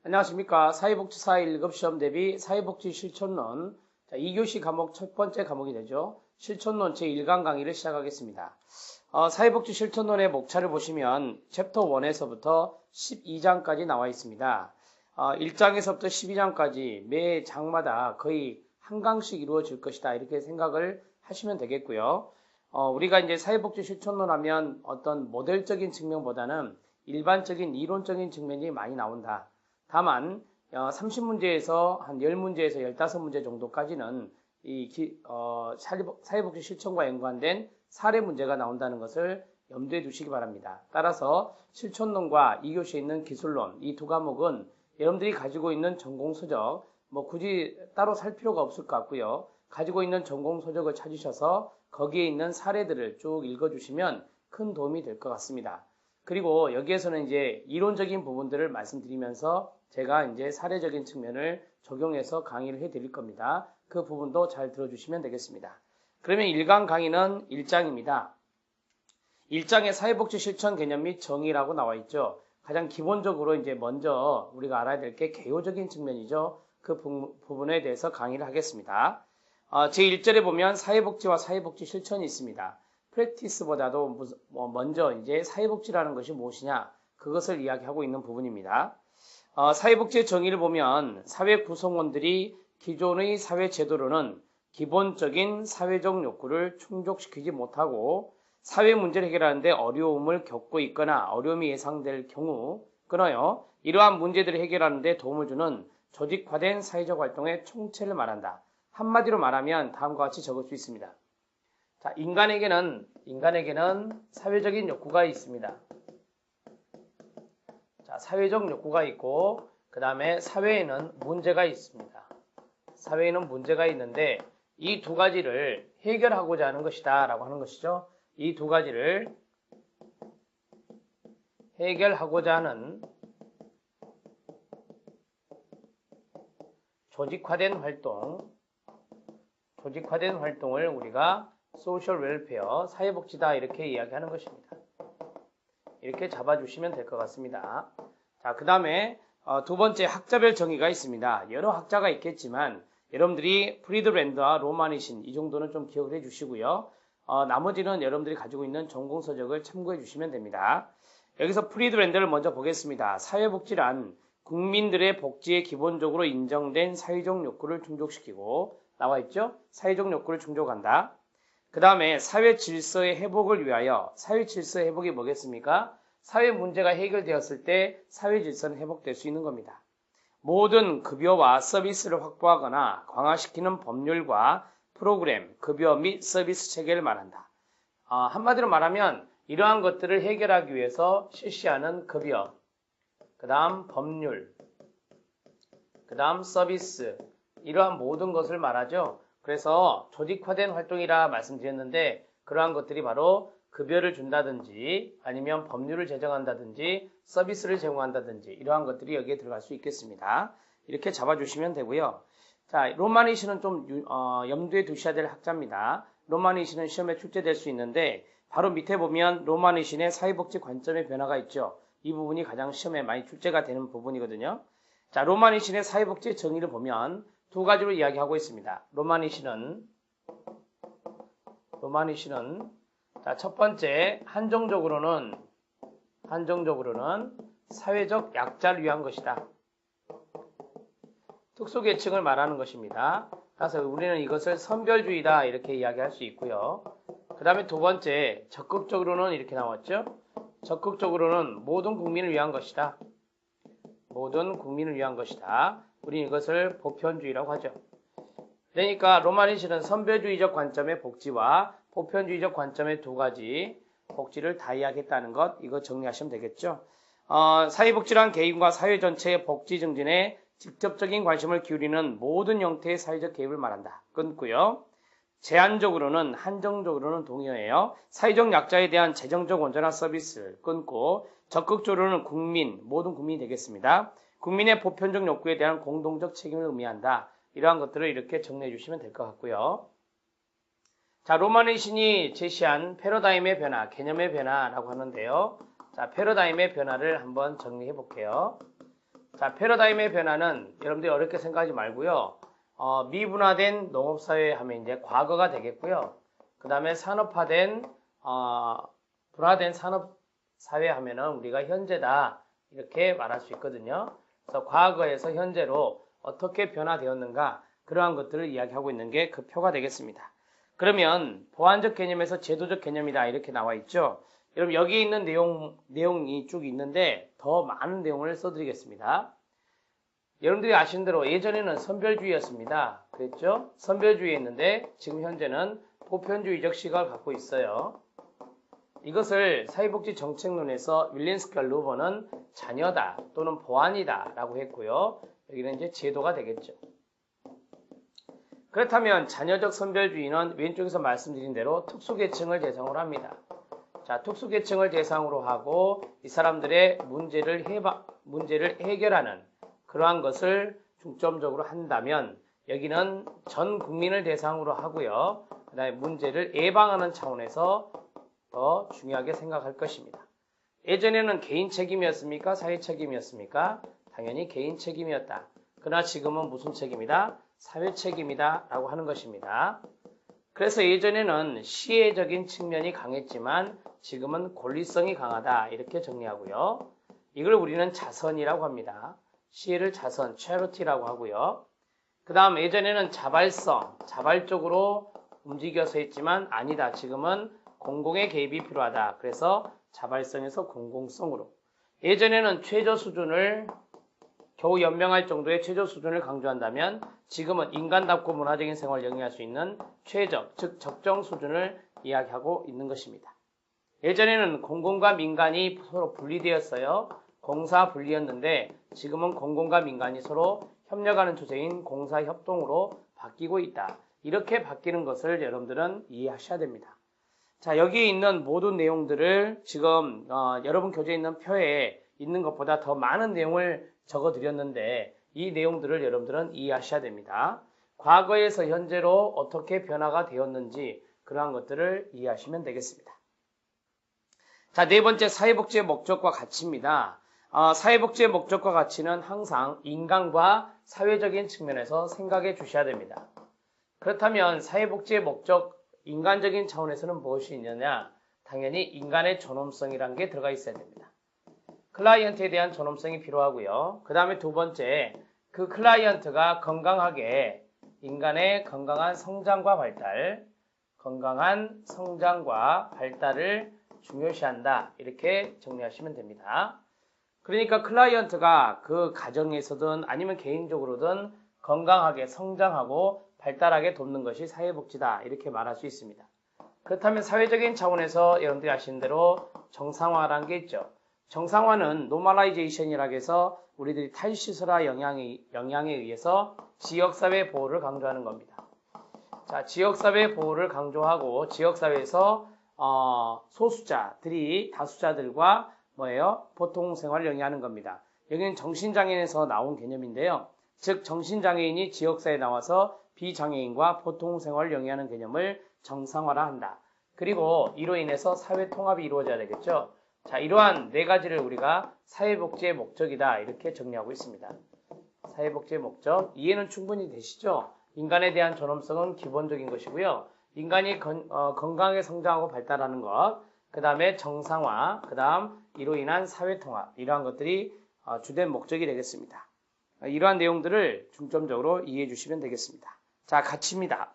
안녕하십니까. 사회복지사 1급 시험 대비 사회복지 실천론 2교시 과목 첫 번째 과목이 되죠. 실천론 제1강 강의를 시작하겠습니다. 사회복지 실천론의 목차를 보시면 챕터 1에서부터 12장까지 나와 있습니다. 1장에서부터 12장까지 매 장마다 거의 한 강씩 이루어질 것이다. 이렇게 생각을 하시면 되겠고요. 우리가 이제 사회복지 실천론 하면 어떤 모델적인 측면보다는 일반적인 이론적인 측면이 많이 나온다. 다만 30문제에서 한 10문제에서 15문제 정도까지는 사회복지 실천과 연관된 사례 문제가 나온다는 것을 염두에 두시기 바랍니다. 따라서 실천론과 2교시에 있는 기술론 이 두 과목은 여러분들이 가지고 있는 전공서적 굳이 따로 살 필요가 없을 것 같고요. 가지고 있는 전공서적을 찾으셔서 거기에 있는 사례들을 쭉 읽어주시면 큰 도움이 될 것 같습니다. 그리고 여기에서는 이제 이론적인 부분들을 말씀드리면서 제가 이제 사례적인 측면을 적용해서 강의를 해드릴 겁니다. 그 부분도 잘 들어주시면 되겠습니다. 그러면 1강 강의는 1장입니다. 1장에 사회복지 실천 개념 및 정의라고 나와 있죠. 가장 기본적으로 이제 먼저 우리가 알아야 될 게 개요적인 측면이죠. 그 부분에 대해서 강의를 하겠습니다. 제1절에 보면 사회복지와 사회복지 실천이 있습니다. 프랙티스보다도 먼저 이제 사회복지라는 것이 무엇이냐 그것을 이야기하고 있는 부분입니다. 사회복지의 정의를 보면 사회 구성원들이 기존의 사회 제도로는 기본적인 사회적 욕구를 충족시키지 못하고 사회 문제를 해결하는데 어려움을 겪고 있거나 어려움이 예상될 경우 끊어요. 이러한 문제들을 해결하는데 도움을 주는 조직화된 사회적 활동의 총체를 말한다. 한마디로 말하면 다음과 같이 적을 수 있습니다. 자, 인간에게는 사회적인 욕구가 있습니다. 자, 사회적 욕구가 있고 그 다음에 사회에는 문제가 있습니다. 사회에는 문제가 있는데 이 두 가지를 해결하고자 하는 것이다 라고 하는 것이죠. 이 두 가지를 해결하고자 하는 조직화된 활동을 우리가 소셜 웰페어, 사회복지다 이렇게 이야기하는 것입니다. 이렇게 잡아주시면 될 것 같습니다. 자, 그 다음에 두 번째 학자별 정의가 있습니다. 여러 학자가 있겠지만 여러분들이 프리드랜드와 로마니신 이 정도는 좀 기억을 해주시고요. 나머지는 여러분들이 가지고 있는 전공서적을 참고해 주시면 됩니다. 여기서 프리드랜드를 먼저 보겠습니다. 사회복지란 국민들의 복지에 기본적으로 인정된 사회적 욕구를 충족시키고 나와 있죠? 사회적 욕구를 충족한다. 그 다음에 사회 질서의 회복을 위하여 사회 질서의 회복이 뭐겠습니까? 사회 문제가 해결되었을 때 사회 질서는 회복될 수 있는 겁니다. 모든 급여와 서비스를 확보하거나 강화시키는 법률과 프로그램, 급여 및 서비스 체계를 말한다. 한마디로 말하면 이러한 것들을 해결하기 위해서 실시하는 급여, 그 다음 법률, 그 다음 서비스, 이러한 모든 것을 말하죠. 그래서 조직화된 활동이라 말씀드렸는데 그러한 것들이 바로 급여를 준다든지 아니면 법률을 제정한다든지 서비스를 제공한다든지 이러한 것들이 여기에 들어갈 수 있겠습니다. 이렇게 잡아주시면 되고요. 자, 로마니시는 좀 염두에 두셔야 될 학자입니다. 로마니시는 시험에 출제될 수 있는데 바로 밑에 보면 로마니신의 사회복지 관점의 변화가 있죠. 이 부분이 가장 시험에 많이 출제가 되는 부분이거든요. 자, 로마니신의 사회복지 정의를 보면 두 가지로 이야기하고 있습니다. 로마니신은 자, 첫 번째 한정적으로는 사회적 약자를 위한 것이다. 특수계층을 말하는 것입니다. 그래서 우리는 이것을 선별주의다 이렇게 이야기할 수 있고요. 그 다음에 두 번째 적극적으로는 이렇게 나왔죠. 적극적으로는 모든 국민을 위한 것이다. 모든 국민을 위한 것이다. 우리는 이것을 보편주의라고 하죠. 그러니까 로마니신은 선별주의적 관점의 복지와 보편주의적 관점의 두 가지 복지를 다 이야기했다는 것, 이거 정리하시면 되겠죠. 사회복지란 개인과 사회 전체의 복지 증진에 직접적인 관심을 기울이는 모든 형태의 사회적 개입을 말한다. 끊고요. 제한적으로는 한정적으로는 동의어예요. 사회적 약자에 대한 재정적 온전한 서비스를 끊고 적극적으로는 모든 국민이 되겠습니다. 국민의 보편적 욕구에 대한 공동적 책임을 의미한다. 이러한 것들을 이렇게 정리해 주시면 될 것 같고요. 자, 로마니신이 제시한 패러다임의 변화, 개념의 변화라고 하는데요. 자, 패러다임의 변화를 한번 정리해 볼게요. 자, 패러다임의 변화는 여러분들이 어렵게 생각하지 말고요. 미분화된 농업사회 하면 이제 과거가 되겠고요. 그 다음에 산업화된, 분화된 산업사회 하면은 우리가 현재다. 이렇게 말할 수 있거든요. 그래서 과거에서 현재로 어떻게 변화되었는가, 그러한 것들을 이야기하고 있는 게 그 표가 되겠습니다. 그러면 보완적 개념에서 제도적 개념이다. 이렇게 나와 있죠. 여러분, 여기 있는 내용이 쭉 있는데 더 많은 내용을 써드리겠습니다. 여러분들이 아시는 대로 예전에는 선별주의였습니다. 그랬죠? 선별주의였는데 지금 현재는 보편주의적 시각을 갖고 있어요. 이것을 사회복지 정책론에서 윌린스키와 루버는 자녀다 또는 보완이다 라고 했고요. 여기는 이제 제도가 되겠죠. 그렇다면 자녀적 선별주의는 왼쪽에서 말씀드린 대로 특수계층을 대상으로 합니다. 자, 특수계층을 대상으로 하고 이 사람들의 문제를 해결하는 그러한 것을 중점적으로 한다면 여기는 전 국민을 대상으로 하고요. 그 다음에 문제를 예방하는 차원에서 더 중요하게 생각할 것입니다. 예전에는 개인 책임이었습니까? 사회 책임이었습니까? 당연히 개인 책임이었다. 그러나 지금은 무슨 책임이다? 사회 책임이다 라고 하는 것입니다. 그래서 예전에는 시혜적인 측면이 강했지만 지금은 권리성이 강하다 이렇게 정리하고요. 이걸 우리는 자선이라고 합니다. 시혜를 자선, charity라고 하고요. 그 다음 예전에는 자발적으로 움직여서 했지만 아니다. 지금은 공공의 개입이 필요하다. 그래서 자발성에서 공공성으로. 예전에는 최저 수준을 겨우 연명할 정도의 최저 수준을 강조한다면 지금은 인간답고 문화적인 생활을 영위할 수 있는 최적, 즉 적정 수준을 이야기하고 있는 것입니다. 예전에는 공공과 민간이 서로 분리되었어요. 공사 분리였는데 지금은 공공과 민간이 서로 협력하는 주제인 공사협동으로 바뀌고 있다. 이렇게 바뀌는 것을 여러분들은 이해하셔야 됩니다. 자, 여기 있는 모든 내용들을 지금 여러분 교재에 있는 표에 있는 것보다 더 많은 내용을 적어드렸는데 이 내용들을 여러분들은 이해하셔야 됩니다. 과거에서 현재로 어떻게 변화가 되었는지 그러한 것들을 이해하시면 되겠습니다. 자, 네 번째 사회복지의 목적과 가치입니다. 사회복지의 목적과 가치는 항상 인간과 사회적인 측면에서 생각해 주셔야 됩니다. 그렇다면 사회복지의 목적, 인간적인 차원에서는 무엇이 있느냐? 당연히 인간의 존엄성이라는 게 들어가 있어야 됩니다. 클라이언트에 대한 존엄성이 필요하고요. 그 다음에 두 번째, 그 클라이언트가 건강하게 인간의 건강한 성장과 발달을 중요시한다. 이렇게 정리하시면 됩니다. 그러니까 클라이언트가 그 가정에서든 아니면 개인적으로든 건강하게 성장하고 발달하게 돕는 것이 사회복지다. 이렇게 말할 수 있습니다. 그렇다면 사회적인 차원에서 여러분들이 아시는 대로 정상화라는 게 있죠. 정상화는 노멀라이제이션이라고 해서 우리들이 탈시설화 영향에 의해서 지역사회 보호를 강조하는 겁니다. 자, 지역사회 보호를 강조하고 지역사회에서 소수자들이 다수자들과 보통 생활을 영위하는 겁니다. 여기는 정신장애인에서 나온 개념인데요. 즉 정신장애인이 지역사회에 나와서 비장애인과 보통 생활을 영위하는 개념을 정상화라 한다. 그리고 이로 인해서 사회 통합이 이루어져야 되겠죠. 자, 이러한 네 가지를 우리가 사회복지의 목적이다 이렇게 정리하고 있습니다. 사회복지의 목적, 이해는 충분히 되시죠? 인간에 대한 존엄성은 기본적인 것이고요. 인간이 건강하게 성장하고 발달하는 것, 그 다음에 정상화, 그 다음 이로 인한 사회통합, 이러한 것들이 주된 목적이 되겠습니다. 이러한 내용들을 중점적으로 이해해 주시면 되겠습니다. 자, 가치입니다.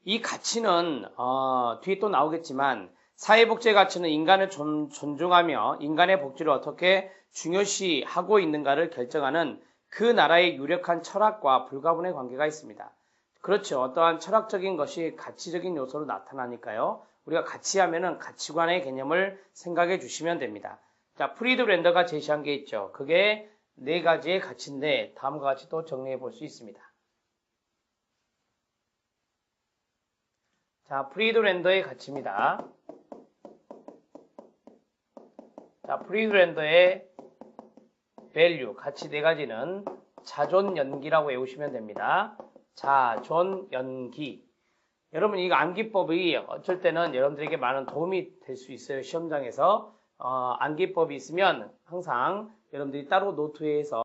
이 가치는 뒤에 또 나오겠지만 사회복지의 가치는 인간을 존중하며 인간의 복지를 어떻게 중요시하고 있는가를 결정하는 그 나라의 유력한 철학과 불가분의 관계가 있습니다. 그렇죠. 어떠한 철학적인 것이 가치적인 요소로 나타나니까요. 우리가 가치하면은 가치관의 개념을 생각해 주시면 됩니다. 자, 프리드 랜더가 제시한 게 있죠. 그게 네 가지의 가치인데 다음과 같이 또 정리해 볼 수 있습니다. 자, 프리드 랜더의 가치입니다. 자, 프리드 랜더의 value, 가치 네 가지는 자존연기라고 외우시면 됩니다. 자존연기. 여러분, 이거 암기법이 어쩔 때는 여러분들에게 많은 도움이 될 수 있어요. 시험장에서. 암기법이 있으면 항상 여러분들이 따로 노트에서